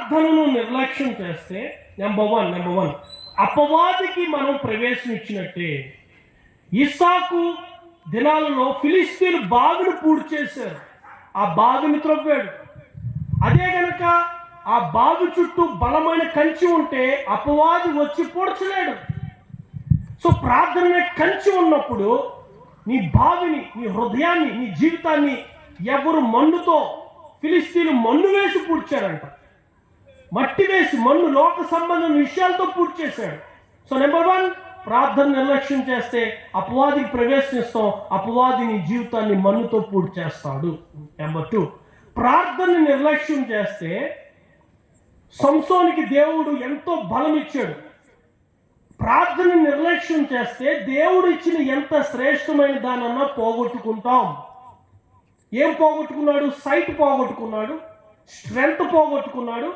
ప్రార్థనను నిర్లక్ష్యం చేస్తే నెంబర్ వన్ అపవాదికి మనం ప్రవేశం ఇచ్చినట్టే. ఇస్సాకు దినాలలో ఫిలిస్తీన్లు బావిని పూర్తి చేశారు, ఆ బావిని త్రవ్వాడు. అదే గనక ఆ బావి చుట్టూ బలమైన కంచి ఉంటే అపవాది వచ్చి పొడచలేడు. సో ప్రార్థన కంచి ఉన్నప్పుడు నీ బావిని, నీ హృదయాన్ని, నీ జీవితాన్ని ఎవరు మన్నుతో, ఫిలిస్తీన్లు మన్ను వేసి పూడ్చారంట, మట్టి వేసి మన్ను లోక సంబంధం విషయాలతో పూర్తి చేశాడు. సో నెంబర్ 1, ప్రార్థన నిర్లక్ష్యం చేస్తే అపవాదికి ప్రవేశిస్తాం, అపవాది నీ జీవితాన్ని మన్నుతో పూర్తి చేస్తాడు. నెంబర్ 2, ప్రార్థన నిర్లక్ష్యం చేస్తే సంసోనికి దేవుడు ఎంతో బలం ఇచ్చాడు. ప్రార్థన నిర్లక్ష్యం చేస్తే దేవుడు ఇచ్చిన ఎంత శ్రేష్టమైన దానన్నా పోగొట్టుకుంటాం. ఏం పోగొట్టుకున్నాడు? సైట్ పోగొట్టుకున్నాడు, స్ట్రెంగ్త్ పోగొట్టుకున్నాడు,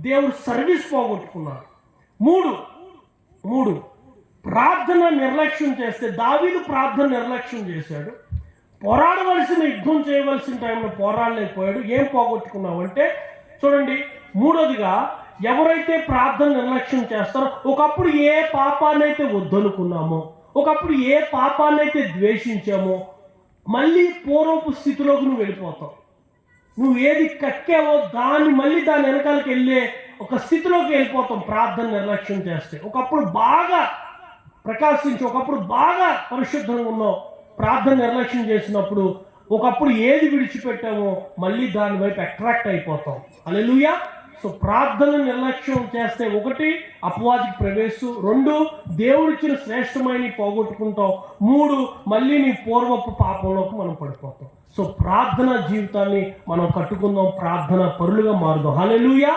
దేవుడు సర్వీస్ పోగొట్టుకున్నాడు. మూడు ప్రార్థన నిర్లక్ష్యం చేస్తే దావీదు ప్రార్థన నిర్లక్ష్యం చేశాడు. పోరాడవలసిన, యుద్ధం చేయవలసిన టైంలో పోరాడలేకపోయాడు. ఏం పోగొట్టుకున్నావు అంటే చూడండి, మూడోదిగా ఎవరైతే ప్రార్థన నిర్లక్ష్యం చేస్తారో, ఒకప్పుడు ఏ పాపాన్నైతే వద్దనుకున్నామో, ఒకప్పుడు ఏ పాపాన్నైతే ద్వేషించామో, మళ్ళీ పూర్వపు స్థితిలోకి నువ్వు వెళ్ళిపోతావు. నువ్వు ఏది కక్కావో మళ్ళీ దాని వెనకాలకి వెళ్ళే ఒక స్థితిలోకి వెళ్ళిపోతాం ప్రార్థన నిర్లక్ష్యం చేస్తే. ఒకప్పుడు బాగా ప్రకాశించి, ఒకప్పుడు బాగా పరిశుద్ధంగా ఉన్నావు, ప్రార్థన నిర్లక్ష్యం చేసినప్పుడు ఒకప్పుడు ఏది విడిచిపెట్టామో మళ్ళీ దాని వైపు అట్రాక్ట్ అయిపోతాం. హల్లెలూయా. సో ప్రార్థన నిర్లక్ష్యం చేస్తే 1, అపవాదికి ప్రవేశం, 2, దేవుడిచ్చిన శ్రేష్టమైన పోగొట్టుకుంటాం, 3, మళ్ళీ నీ పూర్వపు పాపంలోకి మనం పడిపోతాం. సో ప్రార్థన జీవితాన్ని మనం కట్టుకుందాం, ప్రార్థన పరులుగా మారుదాం. హల్లెలూయా.